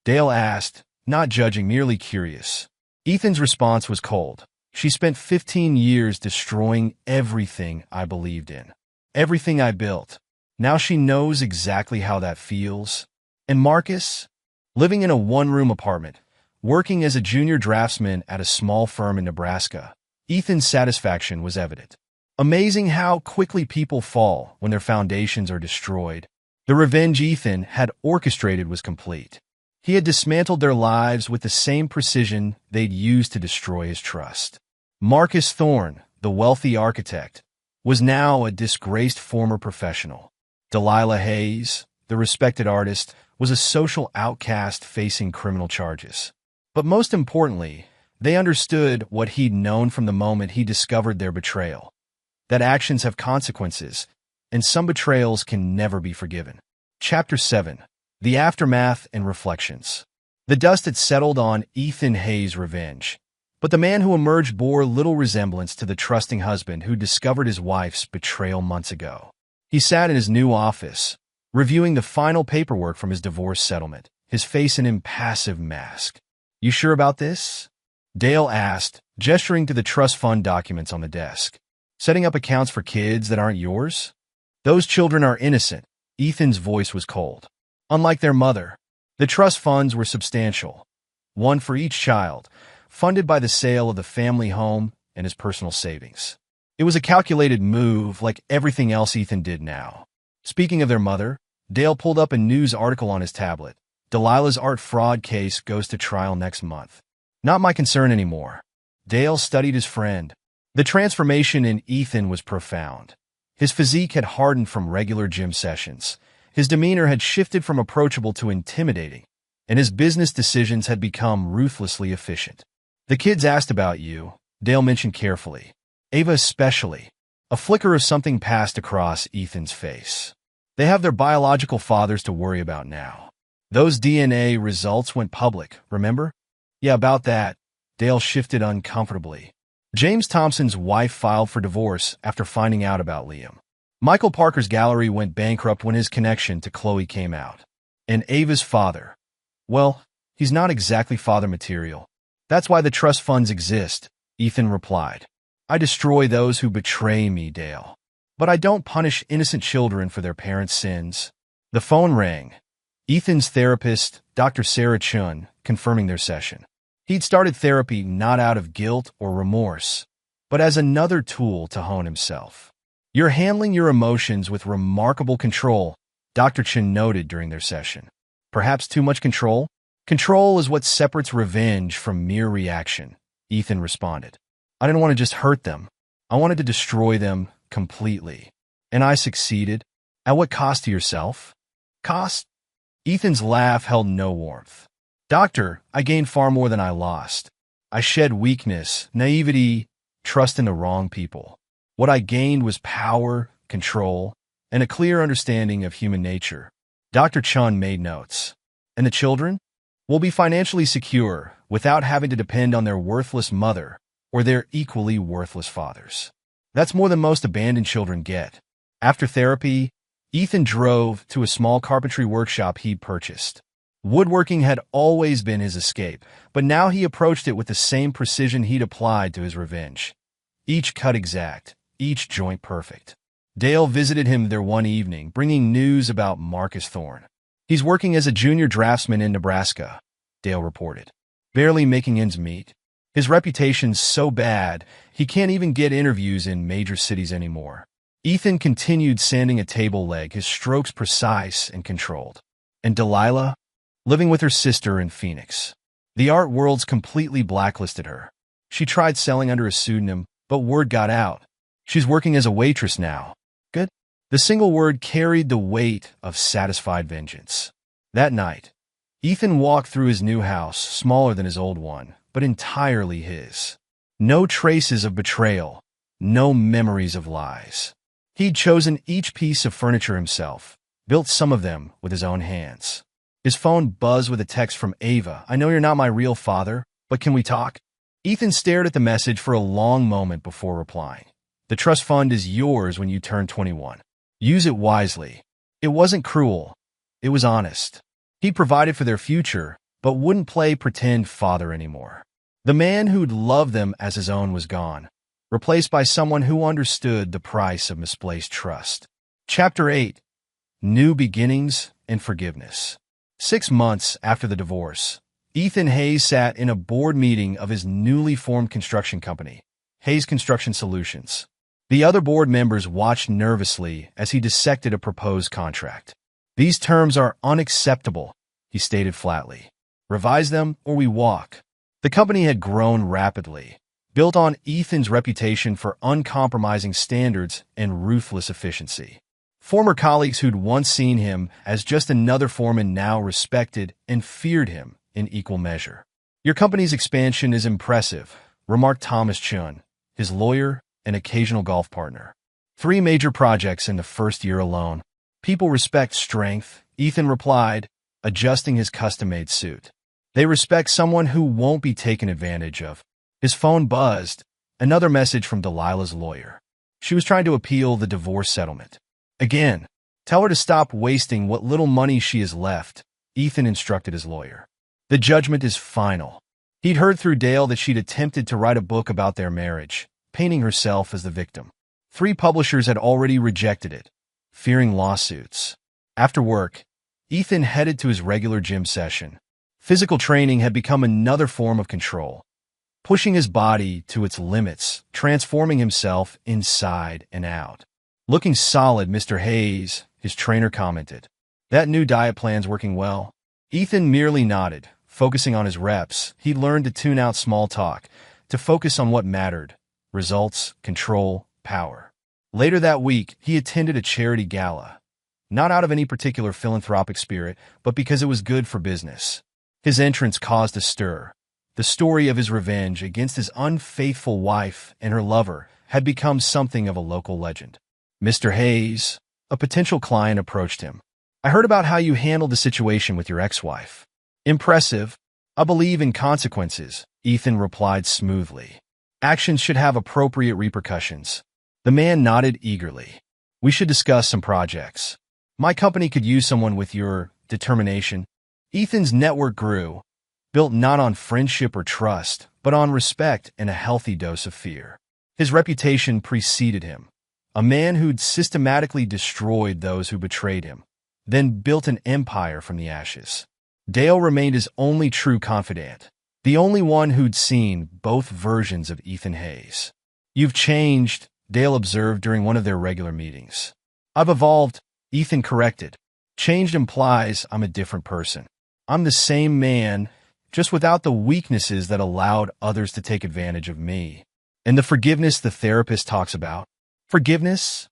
Dale asked, not judging, merely curious. Ethan's response was cold. "She spent 15 years destroying everything I believed in. Everything I built. Now she knows exactly how that feels." And Marcus? Living in a one-room apartment, working as a junior draftsman at a small firm in Nebraska, Ethan's satisfaction was evident. Amazing how quickly people fall when their foundations are destroyed. The revenge Ethan had orchestrated was complete. He had dismantled their lives with the same precision they'd used to destroy his trust. Marcus Thorne, the wealthy architect, was now a disgraced former professional. Delilah Hayes, the respected artist, was a social outcast facing criminal charges. But most importantly, they understood what he'd known from the moment he discovered their betrayal: that actions have consequences, and some betrayals can never be forgiven. Chapter 7. The Aftermath and Reflections. The dust had settled on Ethan Hayes' revenge, but the man who emerged bore little resemblance to the trusting husband who discovered his wife's betrayal months ago. He sat in his new office, reviewing the final paperwork from his divorce settlement, his face an impassive mask. "You sure about this?" Dale asked, gesturing to the trust fund documents on the desk. "Setting up accounts for kids that aren't yours? Those children are innocent." Ethan's voice was cold. Unlike their mother, the trust funds were substantial, one for each child, funded by the sale of the family home and his personal savings. It was a calculated move, like everything else Ethan did now. Speaking of their mother, Dale pulled up a news article on his tablet. "Delilah's art fraud case goes to trial next month. Not my concern anymore." Dale studied his friend. The transformation in Ethan was profound. His physique had hardened from regular gym sessions. His demeanor had shifted from approachable to intimidating, and his business decisions had become ruthlessly efficient. "The kids asked about you," Dale mentioned carefully. "Ava especially." A flicker of something passed across Ethan's face. "They have their biological fathers to worry about now. Those DNA results went public, remember?" "Yeah, about that." Dale shifted uncomfortably. James Thompson's wife filed for divorce after finding out about Liam. Michael Parker's gallery went bankrupt when his connection to Chloe came out. And Ava's father, well, he's not exactly father material. "That's why the trust funds exist," Ethan replied. "I destroy those who betray me, Dale. But I don't punish innocent children for their parents' sins." The phone rang. Ethan's therapist, Dr. Sarah Chun, confirming their session. He'd started therapy not out of guilt or remorse, but as another tool to hone himself. "You're handling your emotions with remarkable control," Dr. Chun noted during their session. "Perhaps too much control?" "Control is what separates revenge from mere reaction," Ethan responded. "I didn't want to just hurt them. I wanted to destroy them completely. And I succeeded. At what cost to yourself?" "Cost?" Ethan's laugh held no warmth. "Doctor, I gained far more than I lost. I shed weakness, naivety, trust in the wrong people. What I gained was power, control, and a clear understanding of human nature." Dr. Chun made notes. "And the children?" will be financially secure without having to depend on their worthless mother or their equally worthless fathers. That's more than most abandoned children get. After therapy, Ethan drove to a small carpentry workshop he'd purchased. Woodworking had always been his escape, but now he approached it with the same precision he'd applied to his revenge. Each cut exact, each joint perfect. Dale visited him there one evening, bringing news about Marcus Thorne. "He's working as a junior draftsman in Nebraska," Dale reported. "Barely making ends meet. His reputation's so bad, he can't even get interviews in major cities anymore." Ethan continued sanding a table leg, his strokes precise and controlled. And Delilah? Living with her sister in Phoenix. The art world's completely blacklisted her. She tried selling under a pseudonym, but word got out. She's working as a waitress now. Good? The single word carried the weight of satisfied vengeance. That night, Ethan walked through his new house, smaller than his old one, but entirely his. No traces of betrayal, no memories of lies. He'd chosen each piece of furniture himself, built some of them with his own hands. His phone buzzed with a text from Ava. "I know you're not my real father, but can we talk?" Ethan stared at the message for a long moment before replying. "The trust fund is yours when you turn 21. Use it wisely." It wasn't cruel. It was honest. He provided for their future, but wouldn't play pretend father anymore. The man who'd loved them as his own was gone, replaced by someone who understood the price of misplaced trust. Chapter 8. New Beginnings and Forgiveness. 6 months after the divorce, Ethan Hayes sat in a board meeting of his newly formed construction company, Hayes Construction Solutions. The other board members watched nervously as he dissected a proposed contract. "These terms are unacceptable," he stated flatly. "Revise them or we walk." The company had grown rapidly, built on Ethan's reputation for uncompromising standards and ruthless efficiency. Former colleagues who'd once seen him as just another foreman now respected and feared him in equal measure. "Your company's expansion is impressive," remarked Thomas Chun, his lawyer and occasional golf partner. 3 major projects in the first year alone. "People respect strength," Ethan replied, adjusting his custom-made suit. "They respect someone who won't be taken advantage of." His phone buzzed, another message from Delilah's lawyer. She was trying to appeal the divorce settlement. "Again, tell her to stop wasting what little money she has left," Ethan instructed his lawyer. "The judgment is final." He'd heard through Dale that she'd attempted to write a book about their marriage, painting herself as the victim. 3 publishers had already rejected it, fearing lawsuits. After work, Ethan headed to his regular gym session. Physical training had become another form of control, pushing his body to its limits, transforming himself inside and out. "Looking solid, Mr. Hayes," his trainer commented. "That new diet plan's working well." Ethan merely nodded, focusing on his reps. He'd learned to tune out small talk, to focus on what mattered: results, control, power. Later that week, he attended a charity gala, not out of any particular philanthropic spirit, but because it was good for business. His entrance caused a stir. The story of his revenge against his unfaithful wife and her lover had become something of a local legend. "Mr. Hayes," a potential client approached him. "I heard about how you handled the situation with your ex-wife." "Impressive. I believe in consequences," Ethan replied smoothly. "Actions should have appropriate repercussions." The man nodded eagerly. "We should discuss some projects. My company could use someone with your determination." Ethan's network grew, built not on friendship or trust, but on respect and a healthy dose of fear. His reputation preceded him. A man who'd systematically destroyed those who betrayed him, then built an empire from the ashes. Dale remained his only true confidant, the only one who'd seen both versions of Ethan Hayes. "You've changed," Dale observed during one of their regular meetings. "I've evolved," Ethan corrected. "Changed implies I'm a different person. I'm the same man, just without the weaknesses that allowed others to take advantage of me." And the forgiveness the therapist talks about. Forgiveness?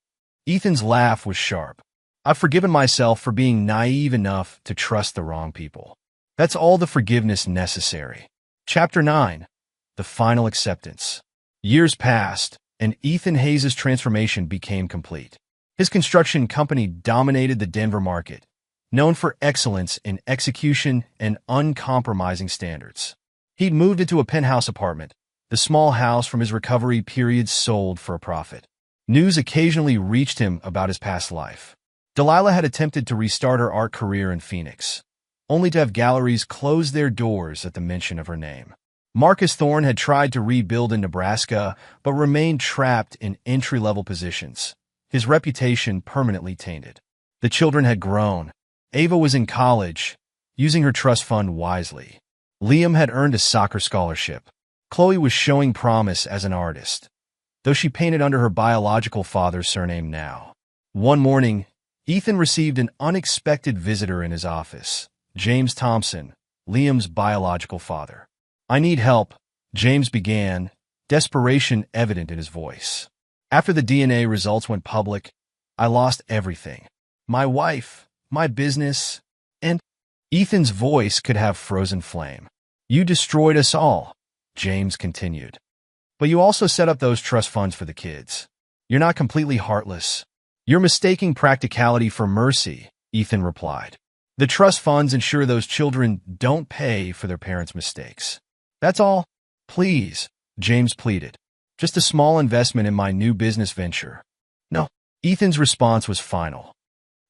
Ethan's laugh was sharp. "I've forgiven myself for being naive enough to trust the wrong people. That's all the forgiveness necessary." Chapter 9. The Final Acceptance. Years passed, and Ethan Hayes' transformation became complete. His construction company dominated the Denver market, known for excellence in execution and uncompromising standards. He'd moved into a penthouse apartment, the small house from his recovery period sold for a profit. News occasionally reached him about his past life. Delilah had attempted to restart her art career in Phoenix, only to have galleries close their doors at the mention of her name. Marcus Thorne had tried to rebuild in Nebraska, but remained trapped in entry-level positions, his reputation permanently tainted. The children had grown. Ava was in college, using her trust fund wisely. Liam had earned a soccer scholarship. Chloe was showing promise as an artist, though she painted under her biological father's surname now. One morning, Ethan received an unexpected visitor in his office, James Thompson, Liam's biological father. "I need help," James began, desperation evident in his voice. "After the DNA results went public, I lost everything. My wife, my business, and—" Ethan's voice could have frozen flame. "You destroyed us all," James continued. "But you also set up those trust funds for the kids. You're not completely heartless. You're mistaking practicality for mercy," Ethan replied. "The trust funds ensure those children don't pay for their parents' mistakes. That's all. Please," James pleaded. "Just a small investment in my new business venture." "No." Ethan's response was final.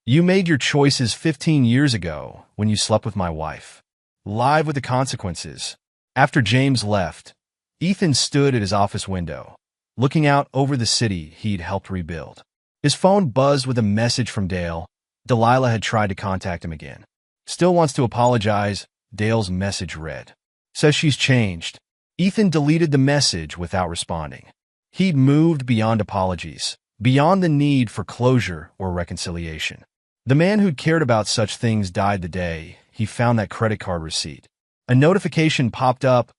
"You made your choices 15 years ago when you slept with my wife. Live with the consequences." After James left, Ethan stood at his office window, looking out over the city he'd helped rebuild. His phone buzzed with a message from Dale. Delilah had tried to contact him again. "Still wants to apologize," Dale's message read. "Says she's changed." Ethan deleted the message without responding. He'd moved beyond apologies, beyond the need for closure or reconciliation. The man who'd cared about such things died the day he found that credit card receipt. A notification popped up,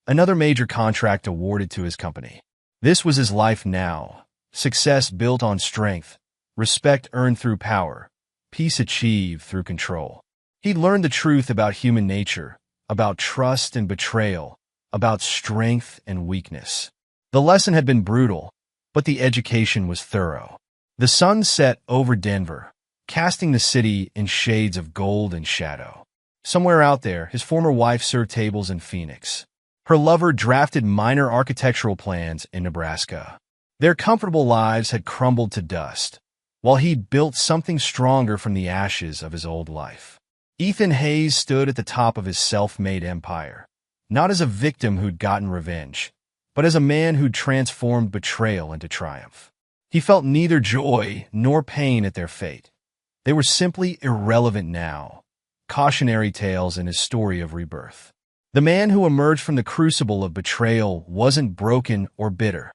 another major contract awarded to his company. This was his life now. Success built on strength, respect earned through power, peace achieved through control. He'd learned the truth about human nature, about trust and betrayal, about strength and weakness. The lesson had been brutal, but the education was thorough. The sun set over Denver, casting the city in shades of gold and shadow. Somewhere out there, his former wife served tables in Phoenix. Her lover drafted minor architectural plans in Nebraska. Their comfortable lives had crumbled to dust, while he'd built something stronger from the ashes of his old life. Ethan Hayes stood at the top of his self-made empire, not as a victim who'd gotten revenge, but as a man who'd transformed betrayal into triumph. He felt neither joy nor pain at their fate. They were simply irrelevant now, cautionary tales in his story of rebirth. The man who emerged from the crucible of betrayal wasn't broken or bitter.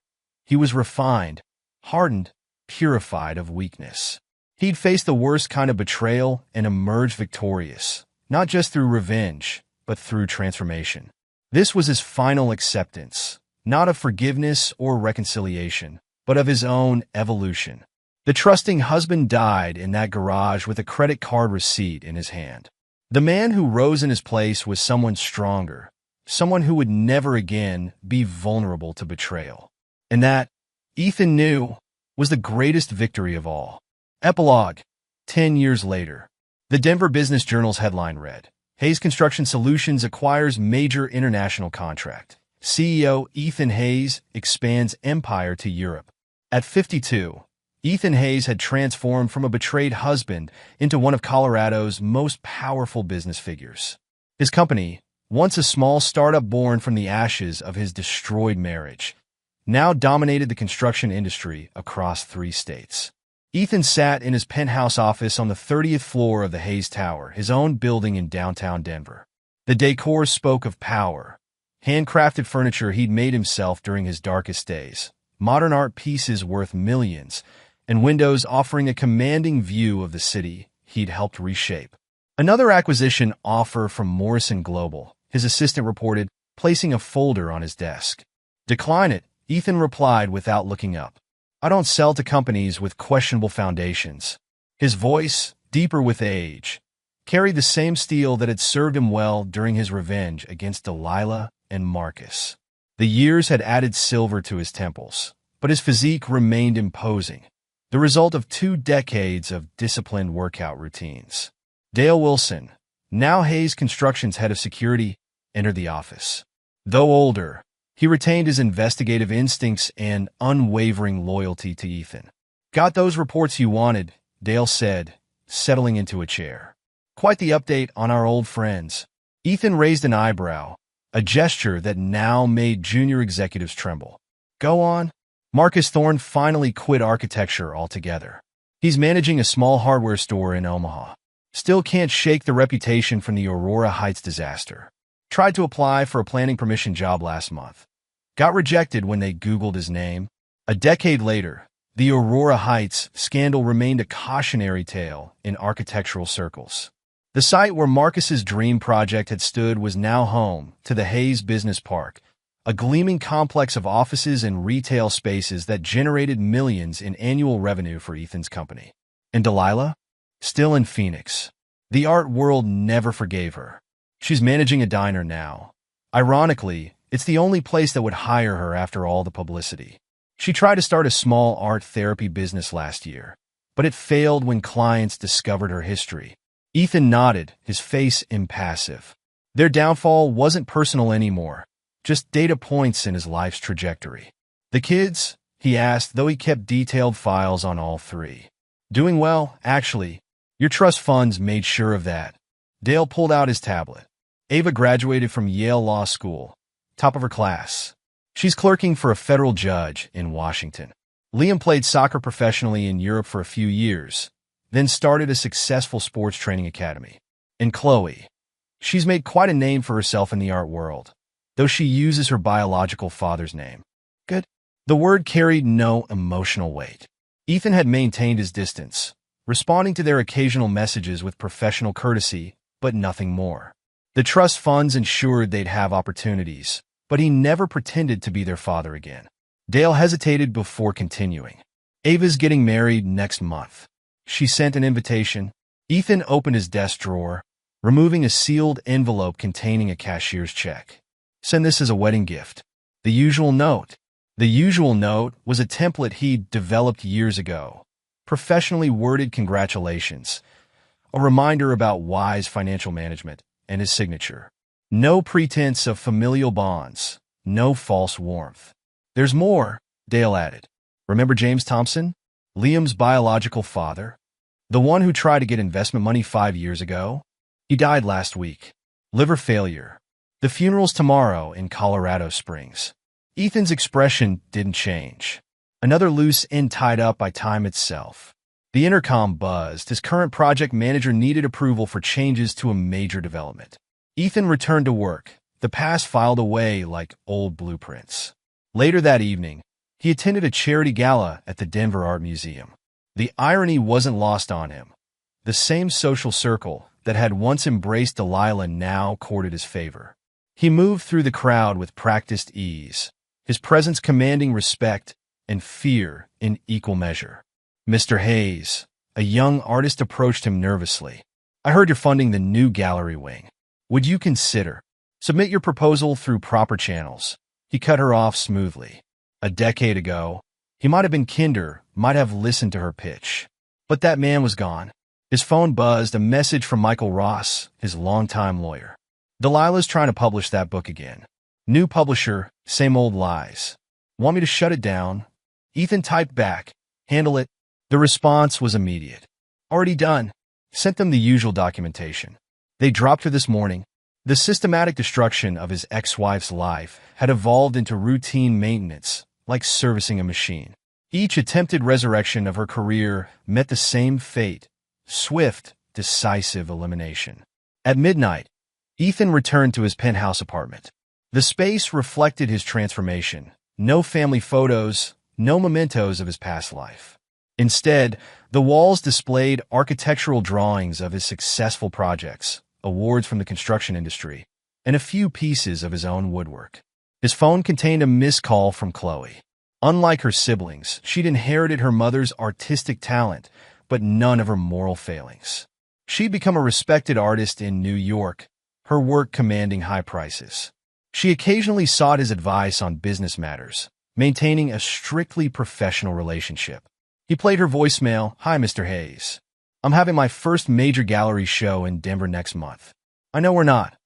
He was refined, hardened, purified of weakness. He'd faced the worst kind of betrayal and emerged victorious, not just through revenge, but through transformation. This was his final acceptance, not of forgiveness or reconciliation, but of his own evolution. The trusting husband died in that garage with a credit card receipt in his hand. The man who rose in his place was someone stronger, someone who would never again be vulnerable to betrayal. And that, Ethan knew, was the greatest victory of all. Epilogue. 10 years later. The Denver Business Journal's headline read, "Hayes Construction Solutions acquires major international contract. CEO Ethan Hayes expands empire to Europe." At 52, Ethan Hayes had transformed from a betrayed husband into one of Colorado's most powerful business figures. His company, once a small startup born from the ashes of his destroyed marriage, now dominated the construction industry across 3 states. Ethan sat in his penthouse office on the 30th floor of the Hayes Tower, his own building in downtown Denver. The decor spoke of power, handcrafted furniture he'd made himself during his darkest days, modern art pieces worth millions, and windows offering a commanding view of the city he'd helped reshape. Another acquisition offer from Morrison Global, his assistant reported, placing a folder on his desk. "Decline it," Ethan replied without looking up. "I don't sell to companies with questionable foundations." His voice, deeper with age, carried the same steel that had served him well during his revenge against Delilah and Marcus. The years had added silver to his temples, but his physique remained imposing, the result of 2 decades of disciplined workout routines. Dale Wilson, now Hayes Construction's head of security, entered the office. Though older, he retained his investigative instincts and unwavering loyalty to Ethan. "Got those reports you wanted," Dale said, settling into a chair. "Quite the update on our old friends." Ethan raised an eyebrow, a gesture that now made junior executives tremble. "Go on." Marcus Thorne finally quit architecture altogether. He's managing a small hardware store in Omaha. Still can't shake the reputation from the Aurora Heights disaster. Tried to apply for a planning permission job last month. Got rejected when they Googled his name. A decade later, the Aurora Heights scandal remained a cautionary tale in architectural circles. The site where Marcus's dream project had stood was now home to the Hayes Business Park, a gleaming complex of offices and retail spaces that generated millions in annual revenue for Ethan's company. And Delilah? Still in Phoenix. The art world never forgave her. She's managing a diner now. Ironically, it's the only place that would hire her after all the publicity. She tried to start a small art therapy business last year, but it failed when clients discovered her history. Ethan nodded, his face impassive. Their downfall wasn't personal anymore, just data points in his life's trajectory. "The kids?" he asked, though he kept detailed files on all three. "Doing well, actually. Your trust funds made sure of that." Dale pulled out his tablet. "Ava graduated from Yale Law School, top of her class. She's clerking for a federal judge in Washington. Liam played soccer professionally in Europe for a few years, then started a successful sports training academy. And Chloe, she's made quite a name for herself in the art world, though she uses her biological father's name." "Good." The word carried no emotional weight. Ethan had maintained his distance, responding to their occasional messages with professional courtesy, but nothing more. The trust funds ensured they'd have opportunities, but he never pretended to be their father again. Dale hesitated before continuing. "Ava's getting married next month." She sent an invitation. Ethan opened his desk drawer, removing a sealed envelope containing a cashier's check. "Send this as a wedding gift." The usual note. The usual note was a template he'd developed years ago. Professionally worded congratulations, a reminder about wise financial management, and his signature. No pretense of familial bonds, no false warmth. "There's more," Dale added. "Remember James Thompson? Liam's biological father? The one who tried to get investment money 5 years ago? He died last week. Liver failure. The funeral's tomorrow in Colorado Springs." Ethan's expression didn't change. Another loose end tied up by time itself. The intercom buzzed. His current project manager needed approval for changes to a major development. Ethan returned to work, the past filed away like old blueprints. Later that evening, he attended a charity gala at the Denver Art Museum. The irony wasn't lost on him. The same social circle that had once embraced Delilah now courted his favor. He moved through the crowd with practiced ease, his presence commanding respect and fear in equal measure. "Mr. Hayes," a young artist approached him nervously. "I heard you're funding the new gallery wing. Would you consider? Submit your proposal through proper channels." He cut her off smoothly. A decade ago, he might have been kinder, might have listened to her pitch. But that man was gone. His phone buzzed, a message from Michael Ross, his longtime lawyer. "Delilah's trying to publish that book again. New publisher, same old lies. Want me to shut it down?" Ethan typed back, "Handle it." The response was immediate. "Already done." Sent them the usual documentation. They dropped her this morning. The systematic destruction of his ex-wife's life had evolved into routine maintenance, like servicing a machine. Each attempted resurrection of her career met the same fate: swift, decisive elimination. At midnight, Ethan returned to his penthouse apartment. The space reflected his transformation. No family photos, no mementos of his past life. Instead, the walls displayed architectural drawings of his successful projects, awards from the construction industry, and a few pieces of his own woodwork. His phone contained a missed call from Chloe. Unlike her siblings, she'd inherited her mother's artistic talent, but none of her moral failings. She'd become a respected artist in New York, her work commanding high prices. She occasionally sought his advice on business matters, maintaining a strictly professional relationship. He played her voicemail. "Hi, Mr. Hayes. I'm having my first major gallery show in Denver next month. I know we're not.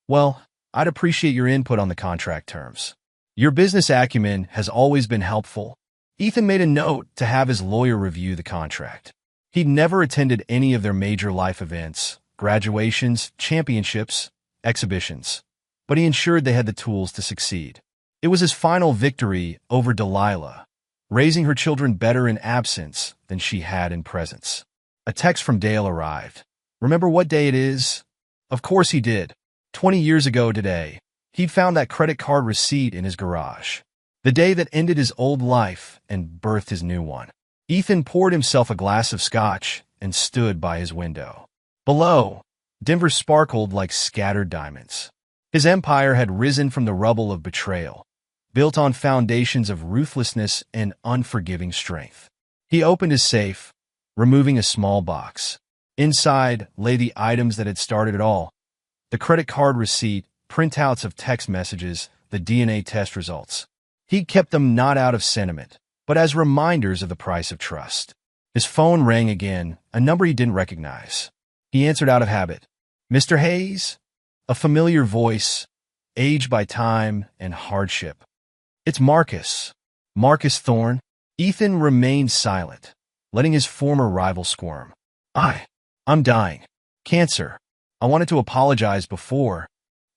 Well, I'd appreciate your input on the contract terms. Your business acumen has always been helpful. Ethan made a note to have his lawyer review the contract. He'd never attended any of their major life events, graduations, championships, exhibitions, but he ensured they had the tools to succeed. It was his final victory over Delilah, raising her children better in absence than she had in presence. A text from Dale arrived. Remember what day it is? Of course he did. 20 years ago today, he'd found that credit card receipt in his garage. The day that ended his old life and birthed his new one. Ethan poured himself a glass of scotch and stood by his window. Below, Denver sparkled like scattered diamonds. His empire had risen from the rubble of betrayal, built on foundations of ruthlessness and unforgiving strength. He opened his safe, removing a small box. Inside lay the items that had started it all: the credit card receipt, printouts of text messages, the DNA test results. He kept them not out of sentiment, but as reminders of the price of trust. His phone rang again, a number he didn't recognize. He answered out of habit. Mr. Hayes? A familiar voice, aged by time and hardship. It's Marcus. Marcus Thorne. Ethan remained silent, letting his former rival squirm. I'm dying. Cancer. I wanted to apologize before.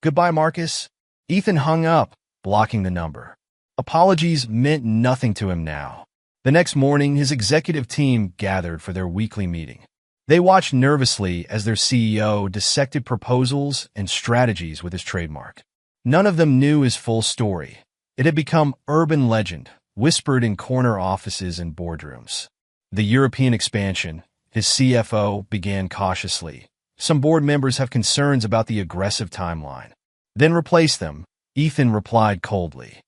Goodbye, Marcus. Ethan hung up, blocking the number. Apologies meant nothing to him now. The next morning, his executive team gathered for their weekly meeting. They watched nervously as their CEO dissected proposals and strategies with his trademark. None of them knew his full story. It had become urban legend, whispered in corner offices and boardrooms. The European expansion, his CFO began cautiously. Some board members have concerns about the aggressive timeline. Then replace them, Ethan replied coldly.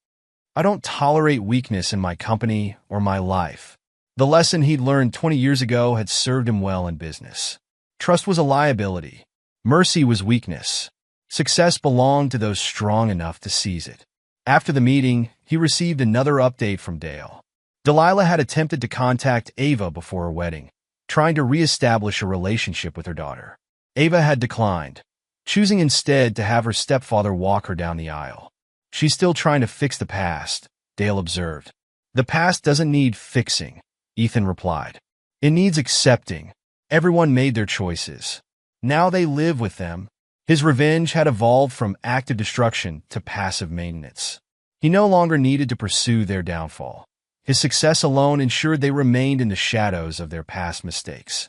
I don't tolerate weakness in my company or my life. The lesson he'd learned 20 years ago had served him well in business. Trust was a liability. Mercy was weakness. Success belonged to those strong enough to seize it. After the meeting, he received another update from Dale. Delilah had attempted to contact Ava before her wedding, trying to reestablish a relationship with her daughter. Ava had declined, choosing instead to have her stepfather walk her down the aisle. She's still trying to fix the past, Dale observed. The past doesn't need fixing, Ethan replied. It needs accepting. Everyone made their choices. Now they live with them. His revenge had evolved from active destruction to passive maintenance. He no longer needed to pursue their downfall. His success alone ensured they remained in the shadows of their past mistakes.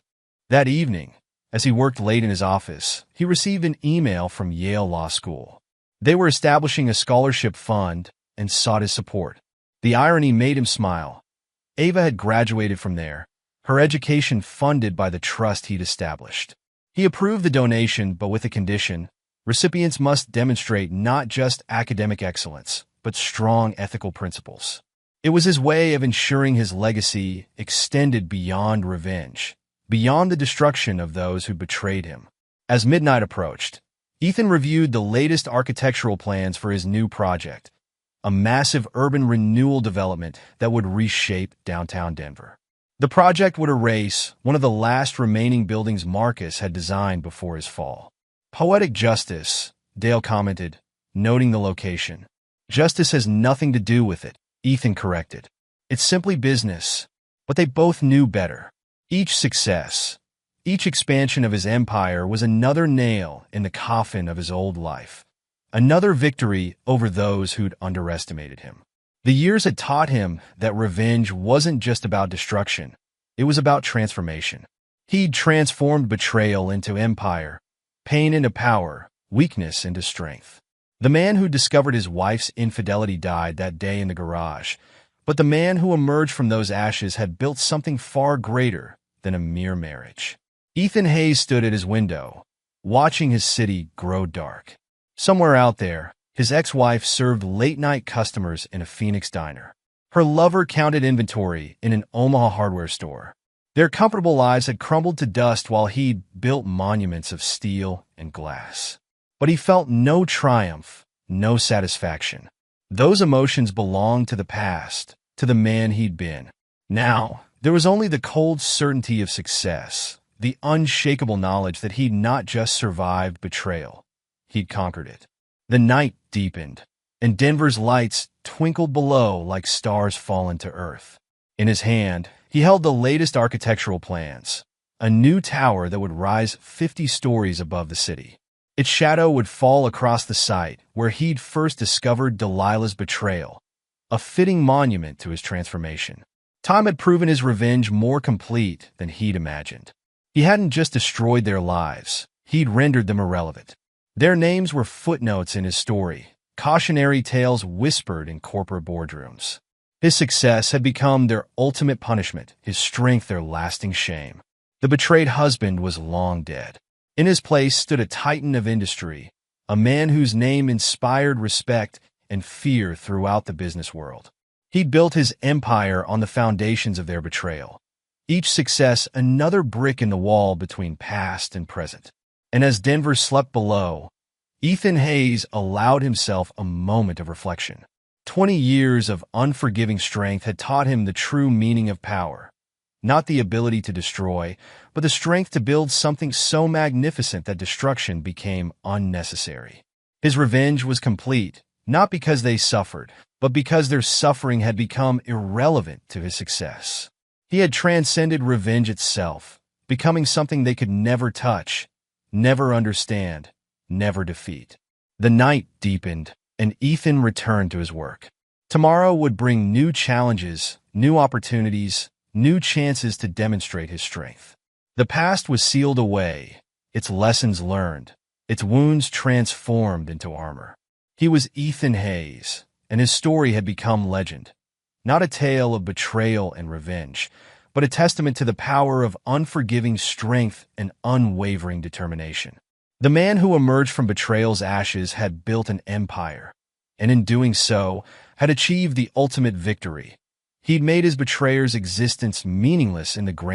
That evening, as he worked late in his office, he received an email from Yale Law School. They were establishing a scholarship fund and sought his support. The irony made him smile. Ava had graduated from there, her education funded by the trust he'd established. He approved the donation, but with a condition: recipients must demonstrate not just academic excellence, but strong ethical principles. It was his way of ensuring his legacy extended beyond revenge, beyond the destruction of those who betrayed him. As midnight approached, Ethan reviewed the latest architectural plans for his new project, a massive urban renewal development that would reshape downtown Denver. The project would erase one of the last remaining buildings Marcus had designed before his fall. Poetic justice, Dale commented, noting the location. Justice has nothing to do with it, Ethan corrected. It's simply business. But they both knew better. Each success, each expansion of his empire was another nail in the coffin of his old life, another victory over those who'd underestimated him. The years had taught him that revenge wasn't just about destruction, it was about transformation. He'd transformed betrayal into empire, pain into power, weakness into strength. The man who discovered his wife's infidelity died that day in the garage, but the man who emerged from those ashes had built something far greater than a mere marriage. Ethan Hayes stood at his window, watching his city grow dark. Somewhere out there, his ex-wife served late-night customers in a Phoenix diner. Her lover counted inventory in an Omaha hardware store. Their comfortable lives had crumbled to dust while he'd built monuments of steel and glass. But he felt no triumph, no satisfaction. Those emotions belonged to the past, to the man he'd been. Now, there was only the cold certainty of success, the unshakable knowledge that he'd not just survived betrayal, he'd conquered it. The night deepened, and Denver's lights twinkled below like stars fallen to earth. In his hand, he held the latest architectural plans, a new tower that would rise 50 stories above the city. Its shadow would fall across the site where he'd first discovered Delilah's betrayal, a fitting monument to his transformation. Time had proven his revenge more complete than he'd imagined. He hadn't just destroyed their lives, he'd rendered them irrelevant. Their names were footnotes in his story, cautionary tales whispered in corporate boardrooms. His success had become their ultimate punishment, his strength their lasting shame. The betrayed husband was long dead. In his place stood a titan of industry, a man whose name inspired respect and fear throughout the business world. He'd built his empire on the foundations of their betrayal, each success another brick in the wall between past and present. And as Denver slept below, Ethan Hayes allowed himself a moment of reflection. 20 years of unforgiving strength had taught him the true meaning of power. Not the ability to destroy, but the strength to build something so magnificent that destruction became unnecessary. His revenge was complete, not because they suffered, but because their suffering had become irrelevant to his success. He had transcended revenge itself, becoming something they could never touch, never understand, never defeat. The night deepened, and Ethan returned to his work. Tomorrow would bring new challenges, new opportunities, new chances to demonstrate his strength. The past was sealed away, its lessons learned, its wounds transformed into armor. He was Ethan Hayes, and his story had become legend. Not a tale of betrayal and revenge, but a testament to the power of unforgiving strength and unwavering determination. The man who emerged from betrayal's ashes had built an empire, and in doing so, had achieved the ultimate victory. He'd made his betrayer's existence meaningless in the grand